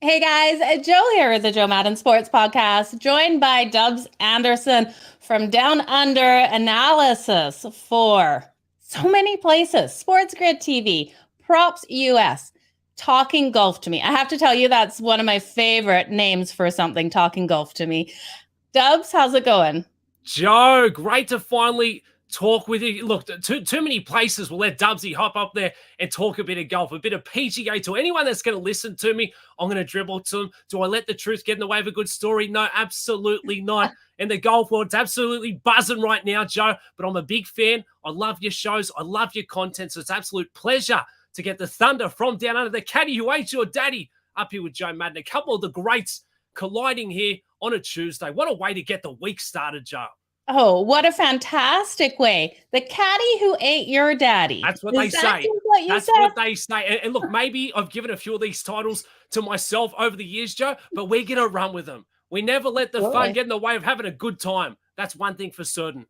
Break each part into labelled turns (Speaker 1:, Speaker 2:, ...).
Speaker 1: Hey guys, Joe here with the Joe Madden Sports Podcast, joined by Dubs Anderson from Down Under Analysis for so many places, Sports Grid TV, Props US, Talking Golf to Me. I have to tell you, that's one of my favorite names for something, Talking Golf to Me. Dubs, how's it going?
Speaker 2: Joe, great to finally talk with you. Look, too many places will let Dubsy hop up there and talk a bit of golf, a bit of PGA to anyone that's going to listen to me. I'm going to dribble to them. Do I let the truth get in the way of a good story? No, absolutely not. And the golf world, it's absolutely buzzing right now, Joe. But I'm a big fan. I love your shows. I love your content. So it's an absolute pleasure to get the thunder from down under, the caddy who ain't your daddy, up here with Joe Madden. A couple of the greats colliding here on a Tuesday. What a way to get the week started, Joe.
Speaker 1: Oh, what a fantastic way. The caddy who ate your daddy.
Speaker 2: That's what they say. That's what they say. And look, maybe I've given a few of these titles to myself over the years, Joe, but we're going to run with them. We never let the fun get in the way of having a good time. That's one thing for certain.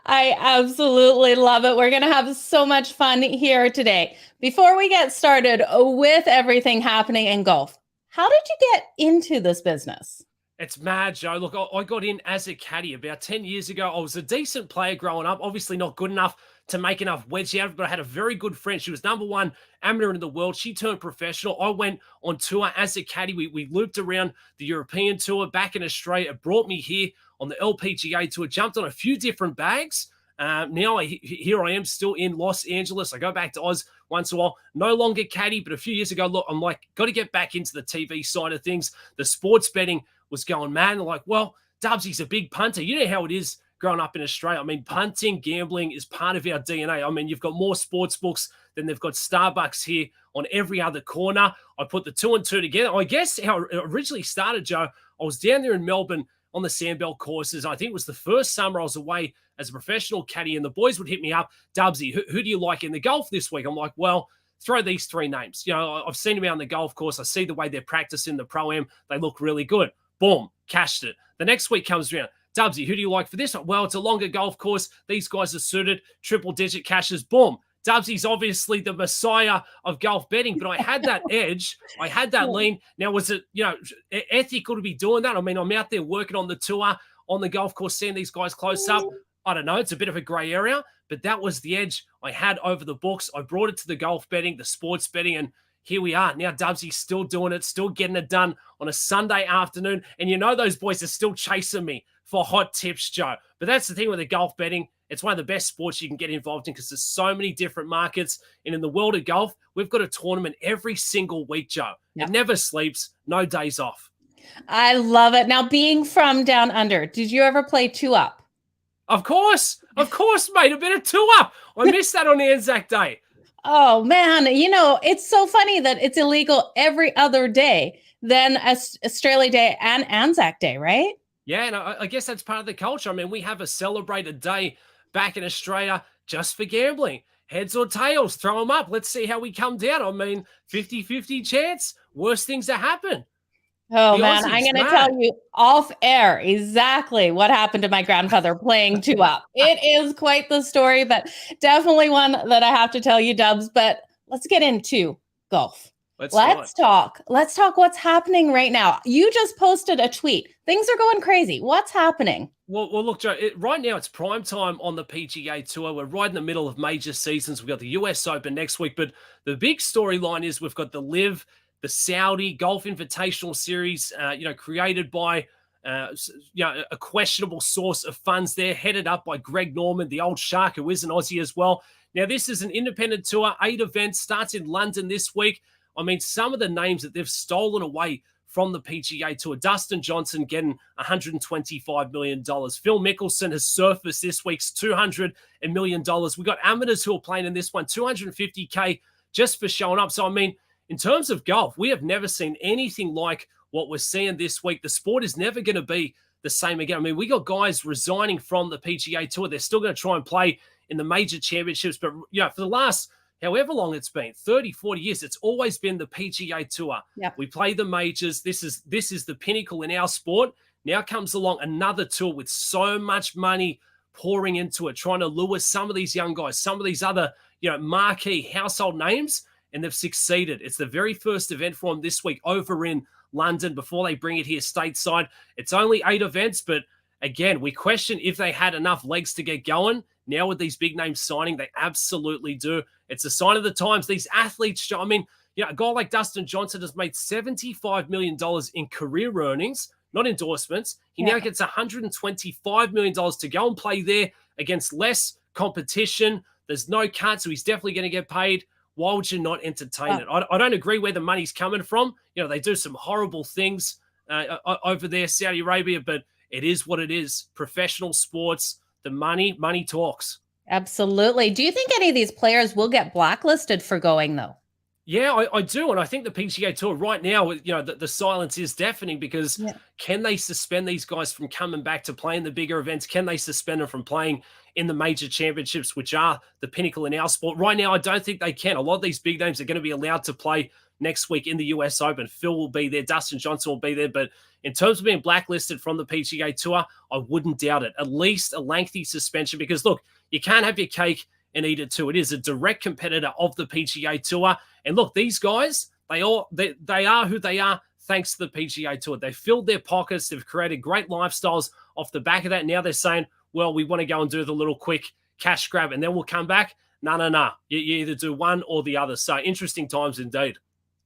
Speaker 1: I absolutely love it. We're going to have so much fun here today. Before we get started with everything happening in golf, how did you get into this business?
Speaker 2: It's mad, Joe. Look, I got in as a caddy about 10 years ago. I was a decent player growing up, obviously not good enough to make enough wedge out of it, but I had a very good friend. She was #1 amateur in the world. She turned professional. I went on tour as a caddy. We looped around the European tour back in Australia. It brought me here on the LPGA tour, jumped on a few different bags. Now here I am still in Los Angeles. I go back to Oz once in a while. No longer caddy, but a few years ago, look, I'm like, got to get back into the TV side of things. The sports betting was going mad. And like, well, Dubsy's a big punter. You know how it is growing up in Australia. I mean, punting, gambling is part of our DNA. I mean, you've got more sports books than they've got Starbucks here on every other corner. I put the two and two together. I guess how it originally started, Joe, I was down there in Melbourne on the Sandbell courses. I think it was the first summer I was away as a professional caddy, and the boys would hit me up, Dubsy, who do you like in the golf this week? I'm like, well, throw these three names. You know, I've seen them out on the golf course. I see the way they're practicing the Pro-Am. They look really good. Boom, cashed it. The next week comes around. Dubsy, who do you like for this? Well, it's a longer golf course. These guys are suited. Triple-digit cashes. Boom. Dubsy's obviously the messiah of golf betting, but I had that edge. I had that lean. Now, was it, ethical to be doing that? I mean, I'm out there working on the tour, on the golf course, seeing these guys close up. I don't know. It's a bit of a gray area, but that was the edge I had over the books. I brought it to the golf betting, the sports betting, and here we are. Now Dubsy's still doing it, still getting it done on a Sunday afternoon. And you know those boys are still chasing me for hot tips, Joe. But that's the thing with the golf betting. It's one of the best sports you can get involved in because there's so many different markets. And in the world of golf, we've got a tournament every single week, Joe. Yep. It never sleeps, no days off.
Speaker 1: I love it. Now, being from down under, did you ever play two up?
Speaker 2: Of course, mate. A bit of two up. I missed that on the Anzac Day.
Speaker 1: Oh, man. You know, it's so funny that it's illegal every other day than Australia Day and Anzac Day, right?
Speaker 2: Yeah, and I guess that's part of the culture. I mean, we have a celebrated day back in Australia just for gambling. Heads or tails, throw them up. Let's see how we come down. I mean, 50-50 chance. Worst things to happen.
Speaker 1: Oh, man, I'm going to tell you off air exactly what happened to my grandfather playing two up. It is quite the story, but definitely one that I have to tell you, Dubs. But let's get into golf. Let's talk. Let's talk what's happening right now. You just posted a tweet. Things are going crazy. What's happening?
Speaker 2: Well, look, Joe, right now it's prime time on the PGA Tour. We're right in the middle of major seasons. We've got the US Open next week, but the big storyline is we've got the LIV, the Saudi Golf Invitational Series, created by, a questionable source of funds there, headed up by Greg Norman, the old shark who is an Aussie as well. Now, this is an independent tour, 8 events, starts in London this week. I mean, some of the names that they've stolen away from the PGA Tour. Dustin Johnson getting $125 million. Phil Mickelson has surfaced this week's $200 million. We've got amateurs who are playing in this one, $250K just for showing up. So, I mean, in terms of golf, we have never seen anything like what we're seeing this week. The sport is never going to be the same again. I mean, we got guys resigning from the PGA Tour. They're still going to try and play in the major championships. But, for the last however long it's been, 30, 40 years, it's always been the PGA Tour.
Speaker 1: Yep.
Speaker 2: We play the majors. This is the pinnacle in our sport. Now comes along another tour with so much money pouring into it, trying to lure some of these young guys, some of these other, marquee household names. and they've succeeded. It's the very first event for them this week over in London before they bring it here stateside. It's only 8 events, but again, we question if they had enough legs to get going. Now with these big names signing, they absolutely do. It's a sign of the times. These athletes, I mean, a guy like Dustin Johnson has made $75 million in career earnings, not endorsements. He now gets $125 million to go and play there against less competition. There's no cut, so he's definitely going to get paid. Why would you not entertain it? I don't agree where the money's coming from. They do some horrible things over there, Saudi Arabia, but it is what it is. Professional sports, the money talks.
Speaker 1: Absolutely. Do you think any of these players will get blacklisted for going, though?
Speaker 2: Yeah, I do. And I think the PGA Tour right now, the silence is deafening because can they suspend these guys from coming back to play in the bigger events? Can they suspend them from playing in the major championships, which are the pinnacle in our sport? Right now, I don't think they can. A lot of these big names are going to be allowed to play next week in the US Open. Phil will be there. Dustin Johnson will be there. But in terms of being blacklisted from the PGA Tour, I wouldn't doubt it. At least a lengthy suspension because, look, you can't have your cake and eat it too. It is a direct competitor of the PGA Tour. And look, these guys, they are who they are thanks to the PGA Tour. They filled their pockets. They've created great lifestyles off the back of that. Now they're saying, well, we want to go and do the little quick cash grab and then we'll come back. No. You either do one or the other. So interesting times indeed.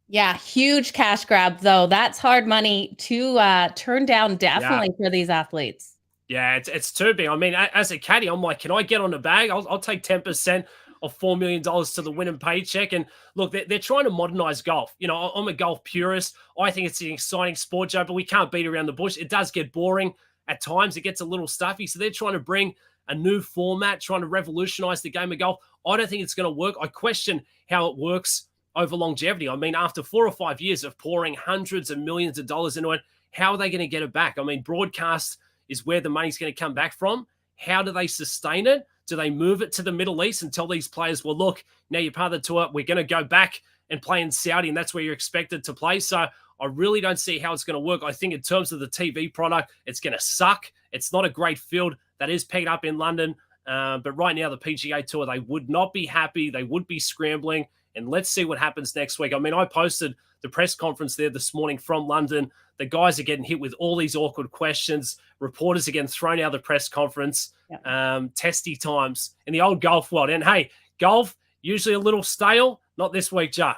Speaker 1: Yeah, huge cash grab, though. That's hard money to turn down definitely for these athletes.
Speaker 2: Yeah, it's too big. I mean, as a caddy, I'm like, can I get on the bag? I'll take 10% of $4 million to the winning paycheck. And look, they're trying to modernize golf. I'm a golf purist. I think it's an exciting sport, Joe, but we can't beat around the bush. It does get boring at times. It gets a little stuffy. So they're trying to bring a new format, trying to revolutionize the game of golf. I don't think it's going to work. I question how it works over longevity. I mean, after 4 or 5 years of pouring hundreds of millions of dollars into it, how are they going to get it back? I mean, broadcast is where the money's going to come back from. How do they sustain it? Do they move it to the Middle East and tell these players, well, look, now you're part of the tour. We're going to go back and play in Saudi, and that's where you're expected to play. So I really don't see how it's going to work. I think in terms of the TV product, it's going to suck. It's not a great field that is pegged up in London. But right now, the PGA Tour, they would not be happy. They would be scrambling. And let's see what happens next week. I mean, I posted the press conference there this morning from London. The guys are getting hit with all these awkward questions. Reporters are getting thrown out of the press conference. Testy times in the old golf world. And hey, golf, usually a little stale. Not this week, Ja.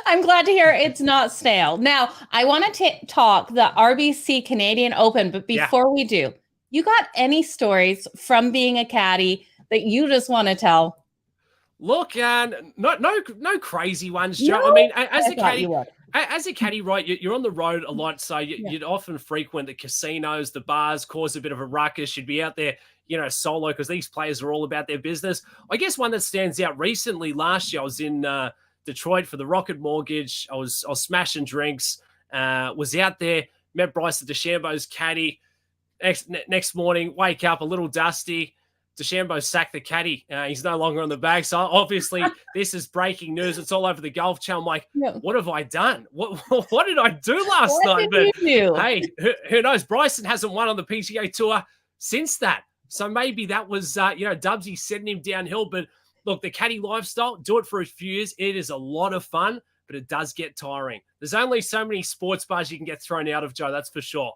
Speaker 1: I'm glad to hear it's not stale. Now, I want to talk the RBC Canadian Open. But before we do, you got any stories from being a caddy that you just want to tell?
Speaker 2: Look, no crazy ones, Joe.
Speaker 1: No?
Speaker 2: I mean, as a caddy, right, you're on the road a lot, so you'd often frequent the casinos, the bars, cause a bit of a ruckus. You'd be out there, solo because these players are all about their business. I guess one that stands out recently, last year, I was in Detroit for the Rocket Mortgage. I was smashing drinks, was out there, met Bryson DeChambeau's caddy. Next morning, wake up a little dusty. DeChambeau sacked the caddy. He's no longer on the bag. So obviously this is breaking news. It's all over the Golf Channel. I'm like, what have I done? What did I do last night? But hey, who knows? Bryson hasn't won on the PGA Tour since that. So maybe that was, Dubsy sending him downhill. But look, the caddy lifestyle, do it for a few years. It is a lot of fun, but it does get tiring. There's only so many sports bars you can get thrown out of, Joe. That's for sure.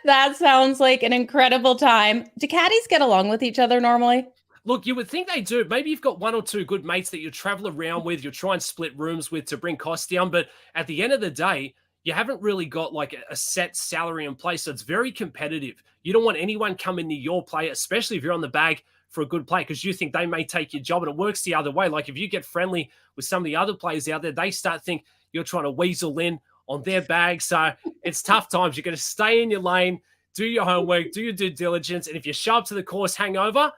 Speaker 1: That sounds like an incredible time. Do caddies get along with each other normally?
Speaker 2: Look, you would think they do. Maybe you've got 1 or 2 good mates that you travel around with, you try and split rooms with to bring costs down. But at the end of the day, you haven't really got like a set salary in place. So it's very competitive. You don't want anyone coming near your play, especially if you're on the bag for a good play, because you think they may take your job. And it works the other way. Like if you get friendly with some of the other players out there, they start to think you're trying to weasel in on their bag. So it's tough times. You're going to stay in your lane, do your homework, do your due diligence. And if you show up to the course hangover,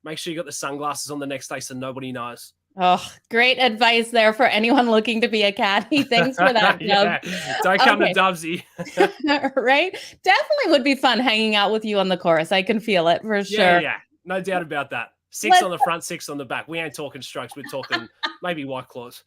Speaker 2: make sure you got the sunglasses on the next day so nobody knows.
Speaker 1: Oh, great advice there for anyone looking to be a caddy. Thanks for that, Dub.
Speaker 2: Don't come to Dubsy.
Speaker 1: Right? Definitely would be fun hanging out with you on the course. I can feel it for sure.
Speaker 2: Yeah. No doubt about that. 6 on the front, 6 on the back. We ain't talking strokes. We're talking maybe White Claws.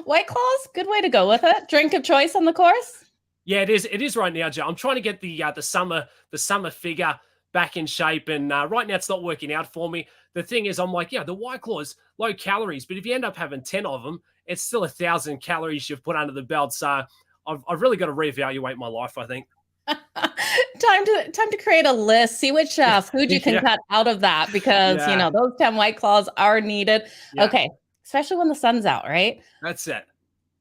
Speaker 1: White Claws, good way to go with it. Drink of choice on the course?
Speaker 2: Yeah, it is. It is right now, Joe. I'm trying to get the summer figure back in shape, and right now it's not working out for me. the thing is, I'm like, yeah, the White Claws, low calories, but if you end up having 10 of them, it's still 1,000 calories you've put under the belt. So I've really got to reevaluate my life, I think.
Speaker 1: Time to create a list. See which food you can cut out of that, because you know those 10 White Claws are needed. Okay, especially when the sun's out, right?
Speaker 2: That's it.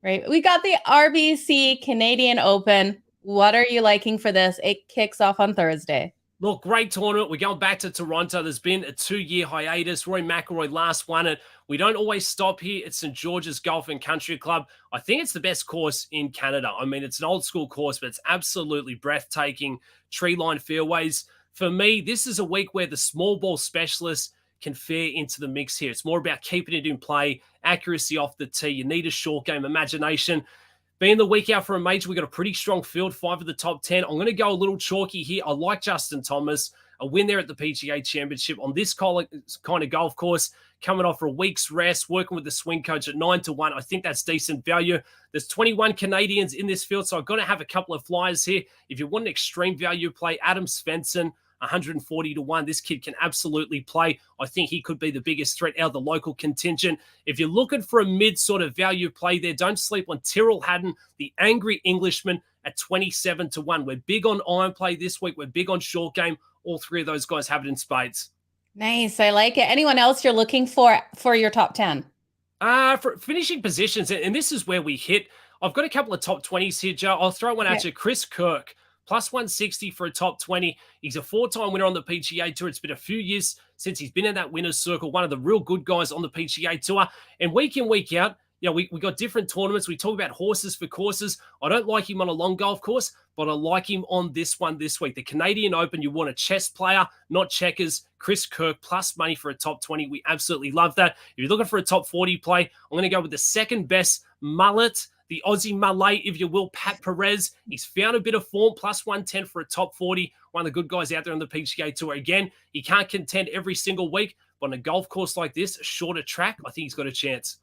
Speaker 1: Right. We got the RBC Canadian Open. What are you liking for this? It kicks off on Thursday.
Speaker 2: Look, great tournament. We're going back to Toronto. There's been a 2-year hiatus. Rory McIlroy last won it. We don't always stop here at St. George's Golf and Country Club. I think it's the best course in Canada. I mean, it's an old school course, but it's absolutely breathtaking. Tree-lined fairways. For me, this is a week where the small ball specialists can fare into the mix here. It's more about keeping it in play, accuracy off the tee. You need a short game imagination. Being the week out for a major, we've got a pretty strong field, 5 of the top 10. I'm going to go a little chalky here. I like Justin Thomas, a win there at the PGA Championship on this kind of golf course, coming off for a week's rest, working with the swing coach at 9-1. I think that's decent value. There's 21 Canadians in this field, so I've got to have a couple of flyers here. If you want an extreme value play, Adam Svensson, 140-1. This kid can absolutely play. I think he could be the biggest threat out of the local contingent. If you're looking for a mid sort of value play there, don't sleep on Tyrrell Hatton, the angry Englishman, at 27-1. We're big on iron play this week. We're big on short game. All three of those guys have it in spades.
Speaker 1: Nice. I like it. Anyone else you're looking for your top 10?
Speaker 2: For finishing positions, and this is where we hit. I've got a couple of top 20s here, Joe. I'll throw one at you. Chris Kirk. Plus 160 for a top 20. He's a 4-time winner on the PGA Tour. It's been a few years since he's been in that winner's circle, one of the real good guys on the PGA Tour. And week in, week out, we got different tournaments. We talk about horses for courses. I don't like him on a long golf course, but I like him on this one this week. The Canadian Open, you want a chess player, not checkers. Chris Kirk, plus money for a top 20. We absolutely love that. If you're looking for a top 40 play, I'm going to go with the second best mullet, the Aussie Malay, if you will, Pat Perez. He's found a bit of form, plus 110 for a top 40. One of the good guys out there on the PGA Tour. Again, he can't contend every single week, but on a golf course like this, a shorter track, I think he's got a chance.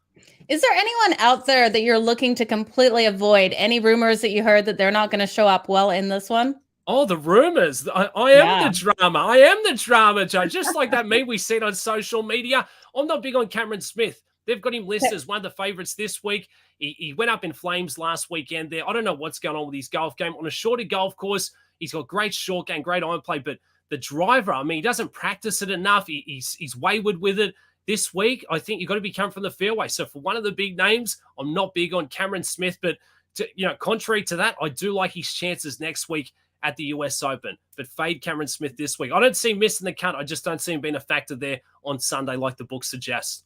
Speaker 1: Is there anyone out there that you're looking to completely avoid? Any rumors that you heard that they're not going to show up well in this one?
Speaker 2: Oh, the rumors. I am the drama. I am the drama, Joe. Just like that meme we seen on social media. I'm not big on Cameron Smith. They've got him listed as one of the favorites this week. He went up in flames last weekend there. I don't know what's going on with his golf game. On a shorter golf course, he's got great short game, great iron play, but the driver, I mean, he doesn't practice it enough. He's wayward with it. This week, I think you've got to be coming from the fairway. So for one of the big names, I'm not big on Cameron Smith, but contrary to that, I do like his chances next week at the US Open. But fade Cameron Smith this week. I don't see him missing the cut. I just don't see him being a factor there on Sunday like the book suggests.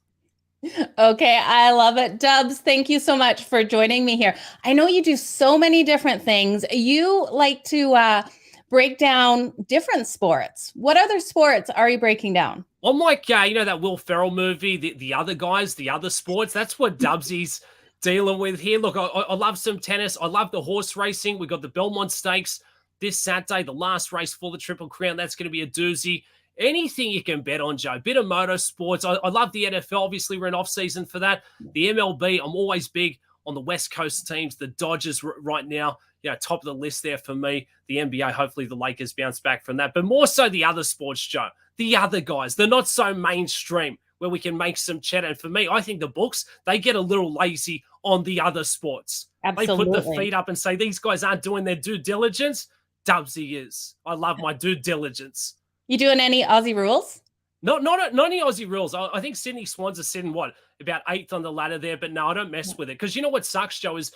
Speaker 1: Okay, I love it. Dubs, thank you so much for joining me here. I know you do so many different things. You like to break down different sports. What other sports are you breaking down?
Speaker 2: I'm like, that Will Ferrell movie, the other guys, the other sports. That's what Dubsy's dealing with here. Look, I love some tennis. I love the horse racing. We got the Belmont Stakes this Saturday, the last race for the Triple Crown. That's going to be a doozy. Anything you can bet on, Joe. Bit of motorsports. I love the NFL. Obviously, we're in off-season for that. The MLB, I'm always big on the West Coast teams. The Dodgers right now, top of the list there for me. The NBA, hopefully the Lakers bounce back from that. But more so the other sports, Joe. The other guys, they're not so mainstream where we can make some cheddar. And for me, I think the books, they get a little lazy on the other sports.
Speaker 1: Absolutely.
Speaker 2: They put the feet up and say, these guys aren't doing their due diligence. Dubsy is. I love my due diligence.
Speaker 1: You doing any Aussie rules?
Speaker 2: Not any Aussie rules. I think Sydney Swans are sitting, about 8th on the ladder there. But no, I don't mess with it. Because you know what sucks, Joe, is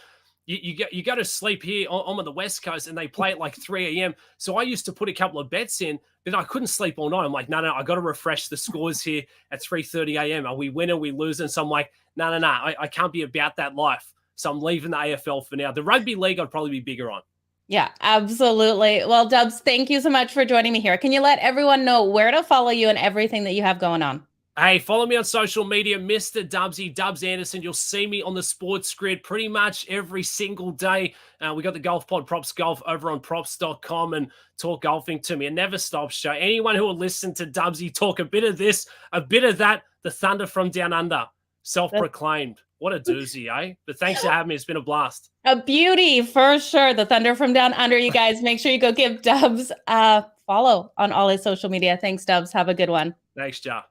Speaker 2: you go to sleep here. I'm on the West Coast and they play at like 3 a.m. So I used to put a couple of bets in, but I couldn't sleep all night. I'm like, no, I got to refresh the scores here at 3:30 a.m. Are we winning? Are we losing? So I'm like, no, I can't be about that life. So I'm leaving the AFL for now. The rugby league I'd probably be bigger on.
Speaker 1: Yeah, absolutely. Well, Dubs, thank you so much for joining me here. Can you let everyone know where to follow you and everything that you have going on?
Speaker 2: Hey, follow me on social media, Mr. Dubsy, Dubs Anderson. You'll see me on the Sports Grid pretty much every single day. We got the Golf Pod Props Golf over on props.com and talk golfing to me. It never stops, Joe. Anyone who will listen to Dubsy talk a bit of this, a bit of that, the Thunder from Down Under, self-proclaimed. What a doozy, eh? But thanks for having me. It's been a blast.
Speaker 1: A beauty for sure. The Thunder from Down Under. You guys, make sure you go give Dubs a follow on all his social media. Thanks, Dubs. Have a good one.
Speaker 2: Thanks, Ja.